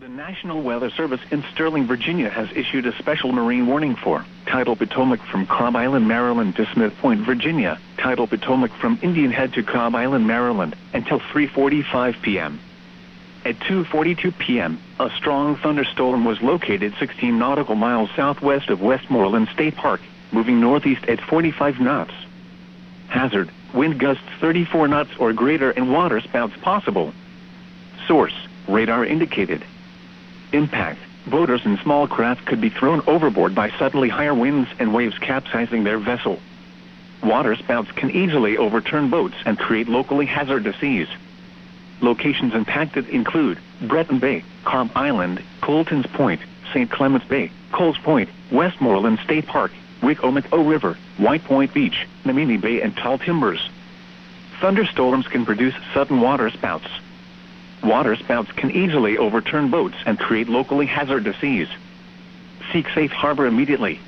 The National Weather Service in Sterling, Virginia has issued a special marine warning for Tidal Potomac from Cobb Island, Maryland to Smith Point, Virginia, Tidal Potomac from Indian Head to Cobb Island, Maryland, until 3:45 p.m. At 2:42 p.m., a strong thunderstorm was located 16 nautical miles southwest of Westmoreland State Park, moving northeast at 45 knots. Hazard: wind gusts 34 knots or greater and waterspouts possible. Source: radar indicated. Impact: boaters and small craft could be thrown overboard by suddenly higher winds and waves capsizing their vessel. Waterspouts can easily overturn boats and create locally hazardous seas. Locations impacted include Breton Bay, Cobb Island, Colton's Point, St. Clements Bay, Coles Point, Westmoreland State Park, Wicomico River, White Point Beach, Namini Bay, and Tall Timbers. Thunderstorms can produce sudden waterspouts. Waterspouts can easily overturn boats and create locally hazardous seas. Seek safe harbor immediately.